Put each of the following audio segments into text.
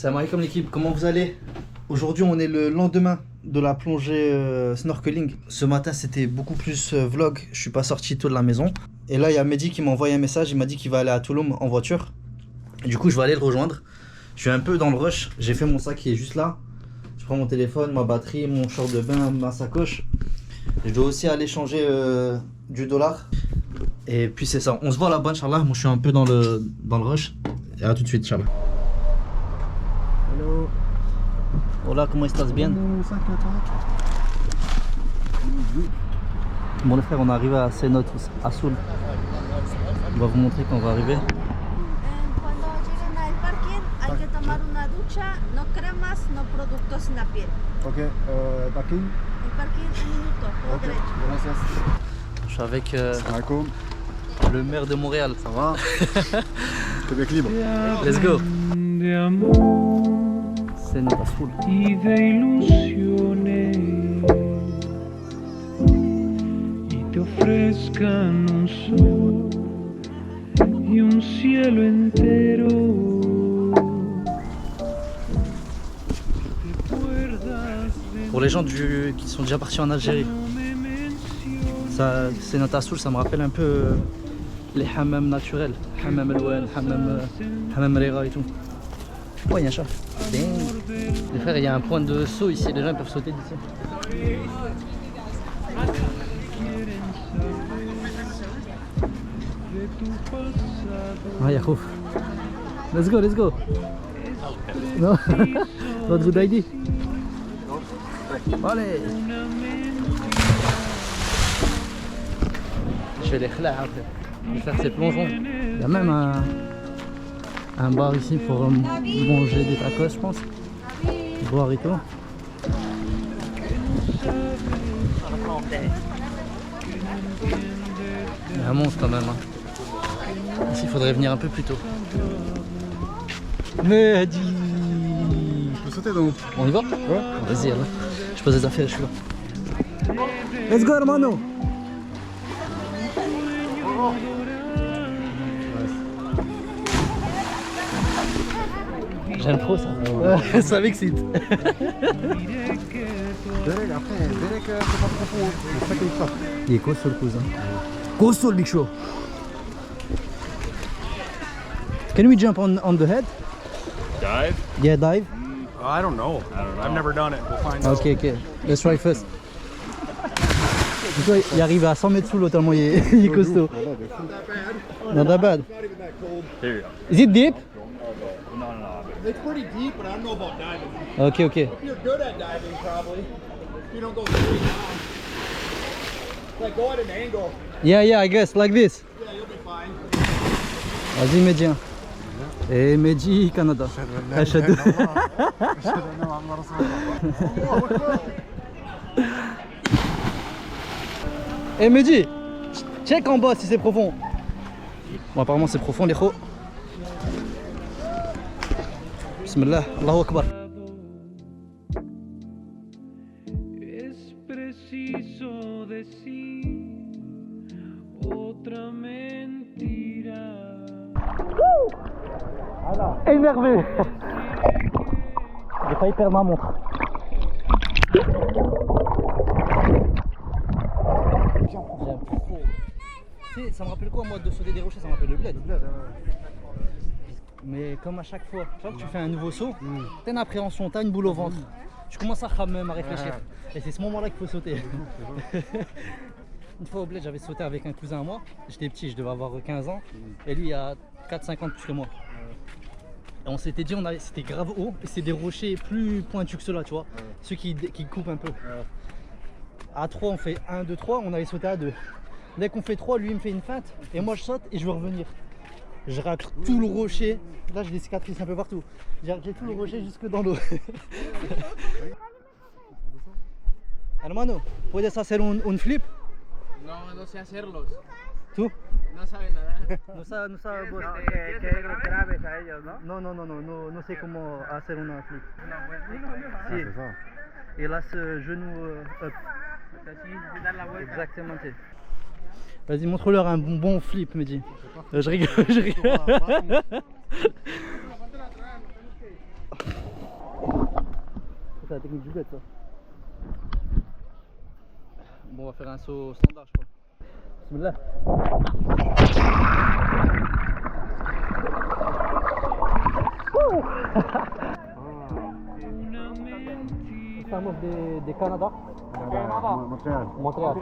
Salam alaikum l'équipe, comment vous allez? Aujourd'hui on est le lendemain de la plongée snorkeling. Ce matin c'était beaucoup plus vlog, je suis pas sorti tôt de la maison. Et là il y a Mehdi qui m'a envoyé un message, il m'a dit qu'il va aller à Touloum en voiture. Et du coup je vais aller le rejoindre. Je suis un peu dans le rush, j'ai fait mon sac qui est juste là. Je prends mon téléphone, ma batterie, mon short de bain, ma sacoche. Je dois aussi aller changer du dollar. Et puis c'est ça, on se voit là-bas Inch'Allah. Moi je suis un peu dans le rush. Et à tout de suite Inch'Allah. Hello. Hola, ¿cómo estás? Bien? Bon les frères, on est arrivé à Cenote, à Soul. On va vous montrer quand on va arriver. Cuando lleguen al parking hay que tomar una ducha, no cremas, no productos en la piel. Ok, parking. El parking un minuto, todo Ok, derecho. gracias. Je suis avec Alaikum. le maire de Montréal. Ça va? T'es bien libre. Let's go. De amor Cenote à Soul. y de ilusiones y te ofrezcan un sol y un cielo entero. Pour les gens qui sont déjà partis en Algérie, Cenote à Soul, ça me rappelle un peu les hammams naturels. Hammam Al-Wan, hammam Rira et tout. Oh, il y a un chat. Les frères, il y a un point de saut ici, les gens peuvent sauter d'ici. Ah, Yacouf. Let's go, let's go. No? Not good idea. Allez. Je fais les khla après. Je vais faire ces plongeons. Il y a même un bar ici pour manger des tacos, je pense. Boire et tout. Il y a un monstre quand même. Hein. Ici, il faudrait venir un peu plus tôt. Mehdi. Je peux sauter donc. On y va? Ouais. Vas-y, alors. Je pose les affaires, je suis là. Let's go, hermano! J'aime trop ça. Ça m'excite. Derek, après, Derek, c'est pas trop fou. C'est ça qu'il faut. Il est costaud le cousin. Costaud le big show. Can we jump on the head? Dive? Yeah, dive. I don't know. I've never done it. We'll find out. Ok, ok. Let's try first. Du coup, il arrive à 100 mètres sous l'eau tellement il est costaud. Not that bad. Here you go. Is it deep? No. It's pretty deep, but I don't know about diving. Ok, ok. You're good at diving, probably. You don't go straight down. Like go at an angle. Yeah, I guess, like this. Yeah, you'll be fine. Vas-y, Mehdi. Et Mehdi, Canada. Ashhadu. Eh Mehdi, check en bas si c'est profond. Bon, apparemment c'est profond les chos. Bismillah, Allahu Akbar. Es preciso decir otra mentira. Énervé. J'ai failli perdre ma montre. Tu sais, ça me rappelle quoi moi de sauter des rochers, ça me rappelle le bled. Mais comme à chaque fois, tu fais un nouveau saut, t'as une appréhension, t'as une boule au ventre. Tu commences à même à réfléchir. Et c'est ce moment-là qu'il faut sauter. Une fois au bled, j'avais sauté avec un cousin à moi. J'étais petit, je devais avoir 15 ans. Et lui, il a 4-5 ans de plus que moi. Et on s'était dit, c'était grave haut. Et c'est des rochers plus pointus que ceux-là, tu vois. Ceux qui coupent un peu. À 3, on fait 1, 2, 3. On avait sauté à 2. Dès qu'on fait 3, lui il me fait une feinte. Et moi je saute et je veux revenir. Je racle tout le rocher. Là j'ai des cicatrices un peu partout. J'ai raclé tout le rocher jusque dans l'eau. Hermano, ¿puedes hacer un flip? No sé hacerlos. ¿Tú? No sabe nadar. No sabe vos. Que los grabes a ellos, ¿no? No sé cómo hacer un flip. Ah, Si. c'est ça. Et là ce genou up. Así, de dar la vuelta. Exactement. Vas-y, montre-leur un bon flip, Mehdi. Je rigole, je rigole. c'est la technique du bled, ça. Bon, on va faire un saut standard, je crois. Bismillah. C'est un move du Canada. Montréal. Montréal.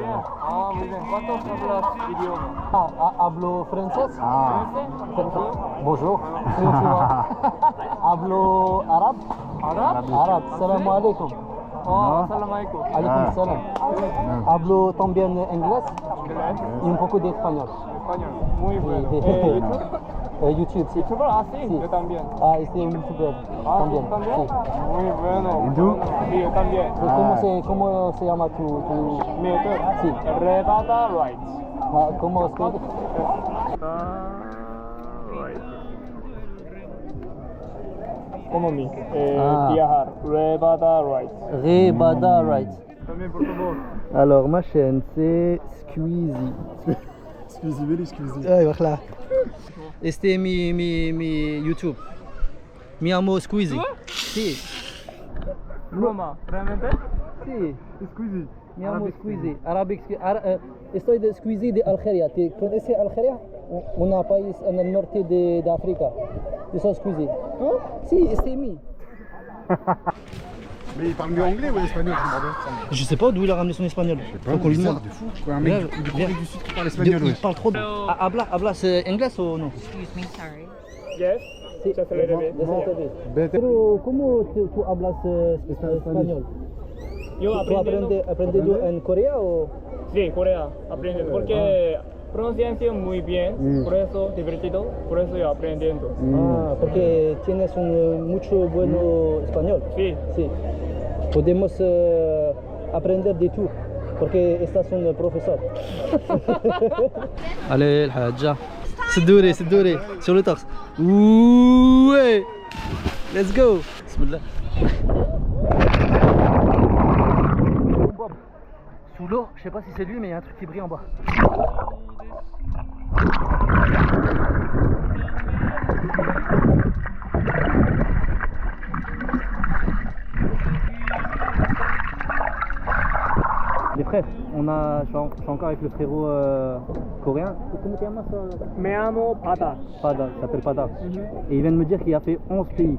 Ah, muy bien. ¿Cuántos hablas idioma? Hablo francés. Bonjour. Hablo árabe. Árabe. Salam alaikum. Salam alaikum. Alaikum salam. Hablo también inglés y un poco de español. Español. Muy bueno. YouTube, sí. ¿YouTuber? Ah, sí, yo también. Ah, este es un youtuber también. ¿tú también? Sí. Muy bueno. ¿Y tú? Sí, yo también. ¿Cómo se llama tu...? Mi YouTube. Sí. Rebata Rights. Ah, ¿cómo escribe? Como mi. Ah. Viajar. Rebata Rights. Rebada Right. También, por favor. Alors, ma chaîne, c'est Squeezie. Squeezie, very Squeezie. Ouais, voilà. Este es mi YouTube. Mi amo Squeezie. Sí. Roma. ¿Realmente? Sí. Squeezie. Mi amo Squeezie. Arabic. Estoy de Squeezie de Algeria. ¿Te conoces Algeria? Un país en el norte de África. Yo soy Squeezie. Sí, este es mi. Mais il parle mieux anglais ou espagnol, je me demandais. Je sais pas d'où il a ramené son espagnol. Faut qu'on lui demande. De fou. Quoi, un mec de Corée du Sud qui parle espagnol, Il ouais. parle trop bien. Habla, c'est anglais ou non? Excuse me, sorry. Yes. Sí. Just a little bit. Vete. Pero, ¿cómo tú hablas español? Yo ¿Tú aprendes tú en Corea o...? Sí, Corea. Aprendiendo. Porque pronunciación muy bien. Por eso divertido. Por eso yo aprendiendo. Ah, porque tienes mucho bueno español. Sí. Sí. Podemos aprender de tú, porque estás un professeur. Allez, الحاجة. سدوري sur le torse. Ouais. Let's go. Bismillah. Sous l'eau, je sais pas si c'est lui, mais il y a un truc qui brille en bas. Les frères, je suis encore avec le frérot coréen. Comment tu llamas ça? Me amo Pata. Pada, il s'appelle Pada. Et il vient de me dire qu'il a fait 11 pays.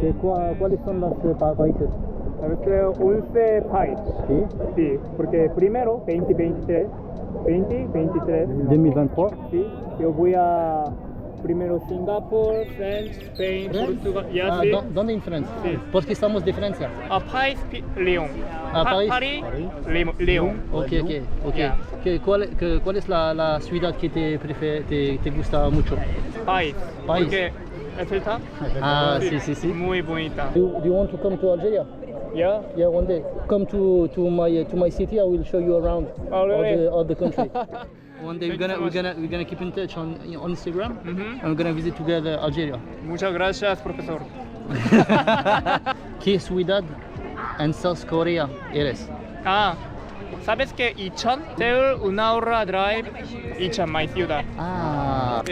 C'est ¿cuáles son los países? Creo 11 países. Sí. Sí, porque primero 2023. 2023. Sí, yo voy a primero Singapur, France, Spain, Portugal. Ya sí. ¿Dónde en Francia? Sí. Porque estamos de Francia. A Paris, Lyon. Ah, Paris. Lyon. Ok. Yeah. ¿Cuál es la ciudad que te gusta mucho? Paris. Paris. Porque ¿es esta? Ah, sí. Muy bonita. Do you want to come to Algeria? Yeah. Yeah, one day. Come to my city. I will show you around Oh, really? all the country. One day Thank you so we're gonna keep in touch on Instagram, Mhm. and we're gonna visit together Algeria. Muchas gracias, profesor. ¿Qué ciudad en South Korea eres? Ah, ¿sabes que Icheon? Seúl, una hora drive. Icheon, my ciudad. Ah,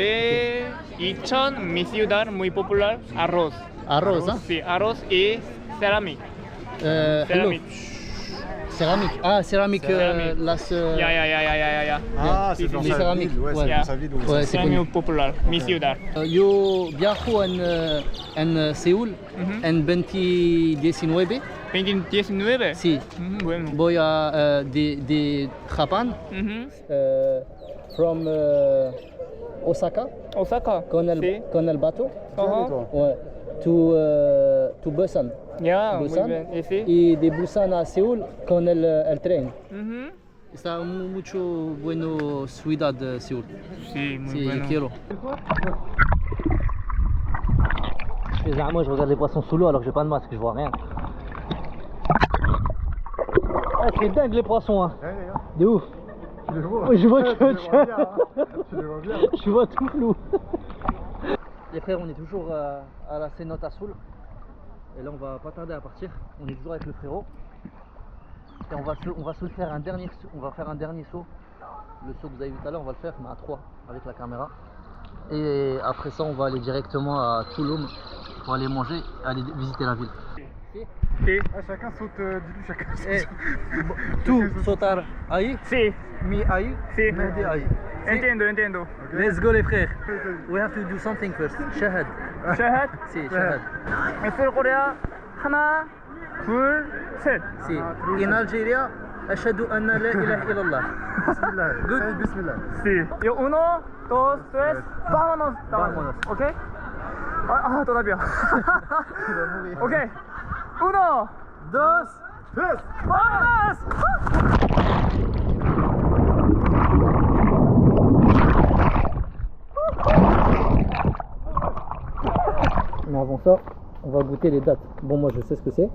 Icheon, mi ciudad, muy popular. Arroz. arroz, ¿ah? Sí, arroz y cerámica. Hello. Céramique. Céramique. Ah, céramique. Céramique. Las. Ya. Ah, Sí, c'est dans sí, les sa céramiques, ville, ouais, ouais. c'est dans sa ville. Ouais. Ouais, c'est connu. Céramique popular, mi ciudad. Yo viajo en Seúl Ujú. en 2019. 2019. Sí. Bueno. Voy a de Japón, Ujú. from Osaka, Osaka. con Sí. el bateau, Ajá. ouais, to Busan. Ya, muy Busan. bien. ¿Y sí? Y de Busan a Seúl con el tren. Ujú. Está mucho bueno ciudad de Seúl. Sí, muy Si bueno. quiero. Moi je regarde les poissons sous l'eau alors que j'ai pas de masque, je vois rien. Ah, c'est dingue les poissons, hein. Ouais, ouais. De ouf. Tu les vois? Oui, je vois Ouais, que tu les vois bien, hein. Tu les vois bien. je vois tout flou. Les frères, on est toujours à la cénote à Soul. Et là, on va pas tarder à partir. On est toujours avec le frérot. Et on va se faire un dernier saut. On va faire un dernier saut. Le saut que vous avez vu tout à l'heure, on va le faire, mais à 3 avec la caméra. Et après ça, on va aller directement à Tulum pour aller manger, aller visiter la ville. Si. Ah, chacun saute, dis-lui chacun. Tu sautar ahí, Si. mi ahí, Si. Mehdi ahí. Entiendo. Let's go les frères. We have to do something first. Shahad. 샤헷. Si, shahad. 에스 코리아 하나, 둘, 셋. Si. In Algeria, ashhadu anna la ilaha illallah. Bismillah. Good. Say Bismillah. Si. Yo, uno, dos, tres, vámonos. Vámonos. ¿Ok? todavía. Ok. Uno, Dos. vámonos. Mais avant ça, on va goûter les dates. Bon, moi je sais ce que c'est.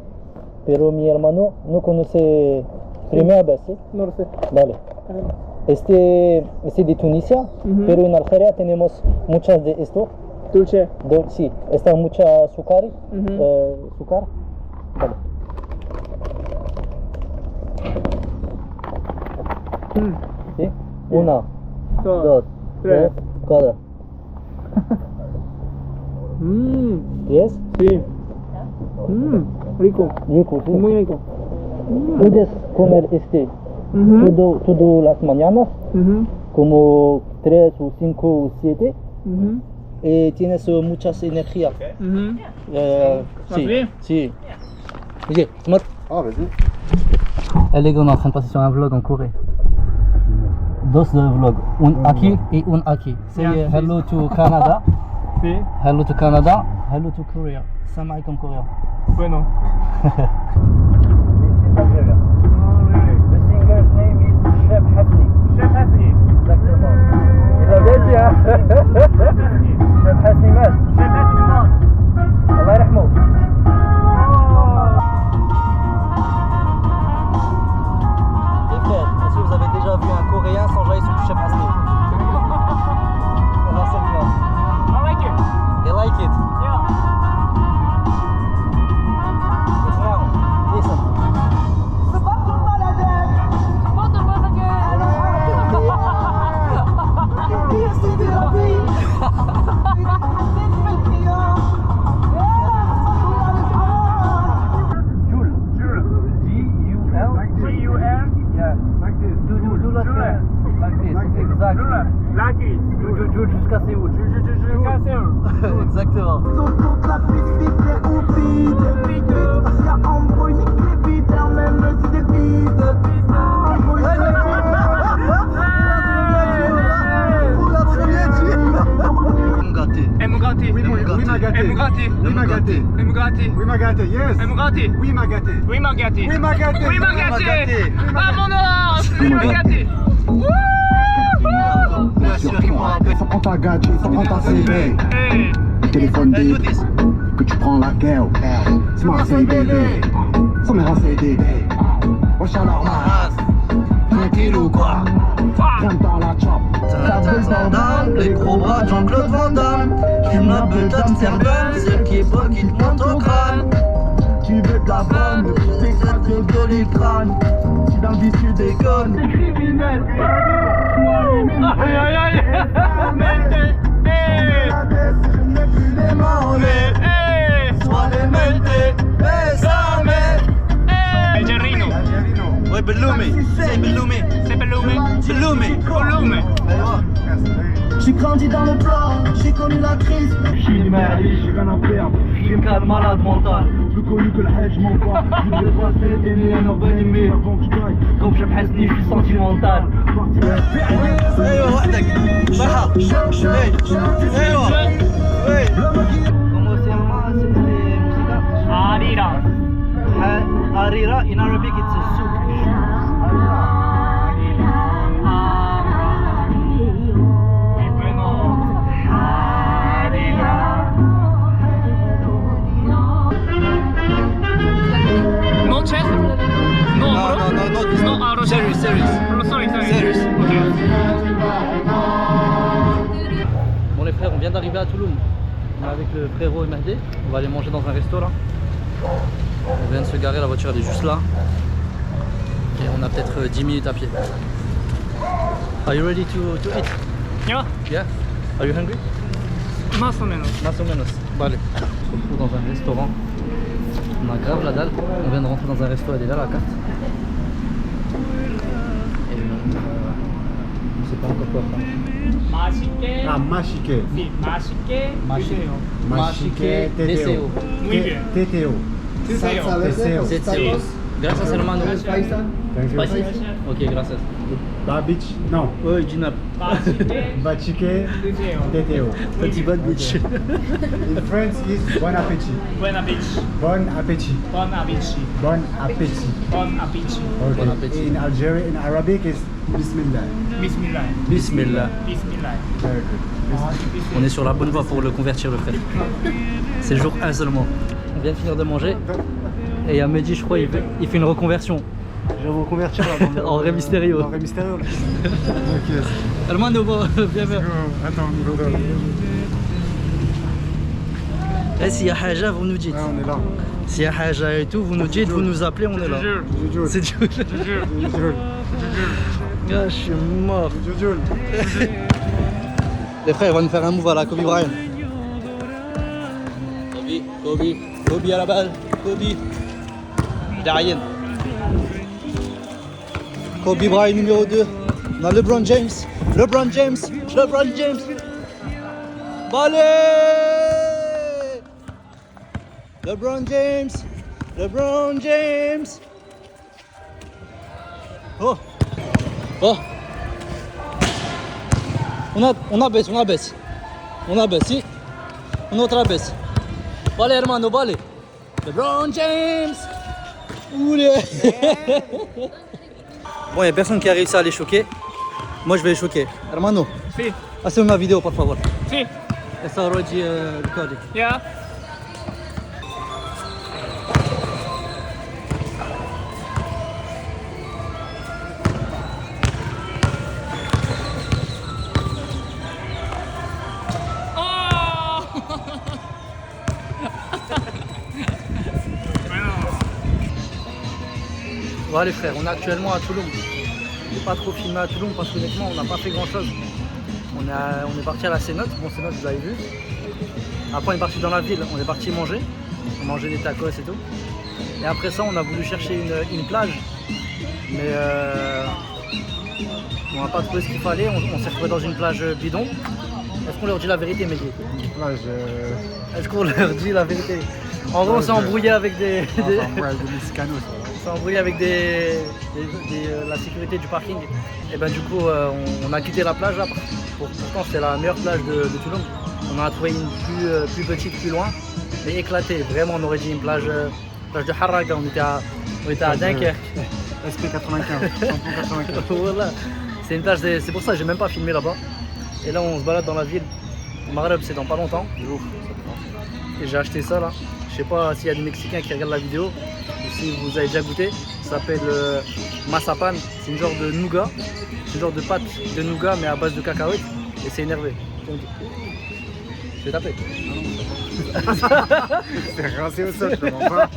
Pero mi hermano no conoce primera vez, ¿sí? No lo sé. Vale. Este es de Tunisia, pero en Algeria tenemos muchas de esto. Dulce. Sí, está mucha azúcar. Azúcar. Vale. ¿Sí? Una, dos, tres, cuatro. ¿Yes? Sí. Rico. Rico, sí. Muy rico. Puedes comer este todas las mañanas, como 3 o 5 o 7, y tienes muchas energías. Sí, bien? sí. Ok, Smart. Ah, vas-y. Eh les gars, on est en train de passer sur un vlog en Corée. Deux vlogs, un aquí et un aquí. Say hello to Canada, Sí. hello to Canada, hello to Korea. Salam alaikum Korea. Bueno. The singer's name is Chef Hasni. Chef Hasni. Exactement. Il avait dit, hein? Chef Hasni Mas. Chef Hasni Mas. Allah yarhamou. Les frères, est-ce que vous avez déjà vu un Coréen s'enjailler sur du Chef Hasni? Alors c'est bien. I like it. You like it? Yeah. Now, listen. Jusqu'à Séoul. Exactement. Emugati. Oui, ma gâté. Emugati. Oui, ma gâté. Emugati. Oui, ma gâté, yes. Emugati. Oui, ma gâté. Oui, Magati. Oui, ma gâté. Oui, Magati. Vámonos. Oui, Magati. Sans prendre ta gâté, sans prendre ta CV. Hey. Téléphone bébé, que tu prends la guerre. Smart c'est bébé, sans me rasser bébé. Wesh alors ma race, tranquille ou quoi? Rentre dans la chop. Ta boule Vandame, les gros bras de Jean-Claude Van Damme. J'fume la bulle d'Amsterdam, celle qui est pas qui te monte au crâne. Tu veux de la bonne, c'est que ça te gueule le crâne. Si dans le vice tu déconnes, t'es criminel. Aïe, aïe, aïe. Mente. Hey. Je n'ai plus les mains en l'air. Hey. Sois les meltés, bésame. Hey. Algerino. Ouais, Belloumi, c'est Belloumi. C'est Belloumi. Belloumi. Belloumi. J'ai grandi dans le plat, j'ai connu la crise. J'suis une merde, j'ai rien à perdre. J'suis calme, malade mental. Plus connu que le hedge, mon gars. Je voudrais passer aimer un urbain avant que je gagne. Comme Chef Hasni, j'suis sentimental. ايوه وحدك صحة ايوه وي Comment c'est musica? Arira. Harira in Arabic it's a soup. No chess? No, bro? No, Serious. Sorry. Serious. Okay. Bon les frères, on vient d'arriver à Touloum. On est avec le frérot et Mehdi. On va aller manger dans un resto là. On vient de se garer, la voiture elle est juste là. Et on a peut-être 10 minutes à pied. Are you ready to eat? Yeah. Yeah? Are you hungry? Más o menos. Más o menos. Vale. On se retrouve dans un restaurant. On Ah, grave la dalle. On vient de rentrer dans un resto, elle est là la carte. Et on sait pas encore quoi faire. 맛있게. Ah, machique. Sí, 맛있게 드세요. Machique deseo. Muy bien. TTO. 드세요. Deseo. Gracias hermano. Thank you. Spicy? Ok, gracias. Babich. Non. Original. 맛있게 Bachique. 드세요. TTO. Petit bad bitch. In French is bon appétit. Bon appétit. Bon appétit. Bon appétit. Bon appétit. Bon appétit. Okay. Bon appétit. In Algeria, in Arabic is Bismillah. Bismillah. Bismillah. Bismillah. Very good. On est sur la bonne voie pour le convertir le frère. C'est jour 1 seulement. On vient de finir de manger. Et il y a Mehdi, je crois, il fait une reconversion. Je vais vous convertir là. En Rey Mysterio. En Rey Mysterio. Ok. Hermano, viens vers. Attends, brother. Eh, s'il y a Haja, vous nous dites. Ah, on est là. S'il y a Haja et tout, vous nous dites, vous nous appelez, on est là. Jujul. C'est dur. Jujul. Ah, je suis mort. Jujul. Les frères, ils vont nous faire un move à la Kobe Bryant. Kobe à la balle. Kobe. Derrière. Kobe Bryant numéro 2. On a LeBron James. LeBron James. Balé. LeBron James. Oh. On abaisse, si. On otra vez. Vale, hermano, vale. LeBron James. Oulé. Bon, il n'y a personne qui a réussi à les choquer. Moi, je vais les choquer. Hermano, Sí. haz una vidéo, por favor. Sí. Está already recording. Yeah. Bon, les frères, on est actuellement à Toulon. Je n'ai pas trop filmé à Toulon parce qu'honnêtement, on n'a pas fait grand chose. On est parti à la Cénote. Bon, Cénote, vous avez vu. Après, on est parti dans la ville, on est parti manger. On mangeait des tacos et tout. Et après ça, on a voulu chercher une plage. Mais on n'a pas trouvé ce qu'il fallait. On s'est retrouvé dans une plage bidon. Est-ce qu'on leur dit la vérité, Mehdi? Plage. Est-ce qu'on leur dit la vérité? En gros, on s'est embrouillé avec des... On s'est embrouillé avec la sécurité du parking. Et ben du coup, on a quitté la plage là. Pourtant, c'était la meilleure plage de Toulon. On en a trouvé une plus petite, plus loin, mais éclatée. Vraiment, on aurait dit une plage de Harraga. On était à Dunkerque. SP95. Voilà. C'est une plage, c'est pour ça que j'ai même pas filmé là-bas. Et là, on se balade dans la ville. Maghreb, c'est dans pas longtemps. Et j'ai acheté ça là. Je sais pas s'il y a des Mexicains qui regardent la vidéo ou si vous avez déjà goûté. Ça s'appelle masapan. C'est une genre de nougat. C'est une genre de pâte de nougat mais à base de cacahuètes. Et c'est énervé. Je vais taper. C'était rincé au sol, je te mens pas.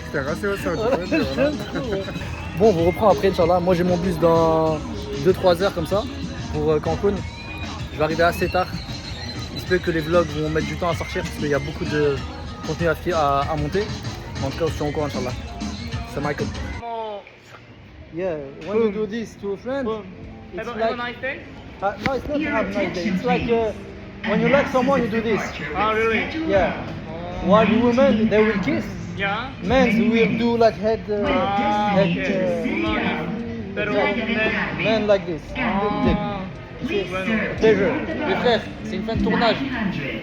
C'était rincé au sol, je te le dis, voilà. Bon, on vous reprend après, Inch'Allah. Moi, j'ai mon bus dans 2-3 heures comme ça pour Cancun. Je vais arriver assez tard. Il se peut que les vlogs vont mettre du temps à sortir parce qu'il y a beaucoup de contenu à monter. En tout cas, je suis encore, Inch'Allah. C'est Michael. Yeah, when you do this to a friend, it's Have like... a nice day. No, it's not to have a nice day. It's like when you like someone, you do this. Oh, really? Yeah. While the women, they will kiss. Yeah. Men will do like head, Pero men like this. Pleasure. Les frères, c'est une fin de tournage.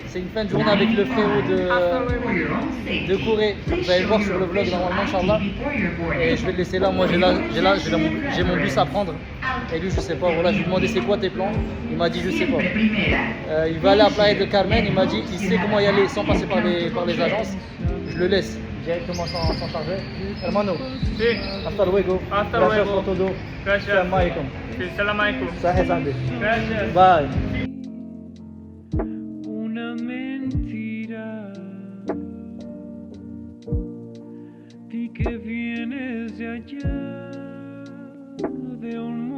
C'est une fin de journée avec le frérot de Corée. Vous allez le voir sur le vlog normalement, Inch'Allah. Et je vais le laisser là. Moi, j'ai mon bus à prendre. Et lui, je sais pas. Voilà, je lui ai demandé c'est quoi tes plans. Il m'a dit je sais pas. Il va aller à Playa del Carmen. Il m'a dit il sait comment y aller sans passer par les agences. Je le laisse directement sans charger. Hermano, Sí. hasta luego. Hasta Gracias luego. por todo. Gracias. Salam alaikum. Sí, salam alaikum. Sahih Sande. Gracias. Bye. Una mentira. Di que vienes de allá, de un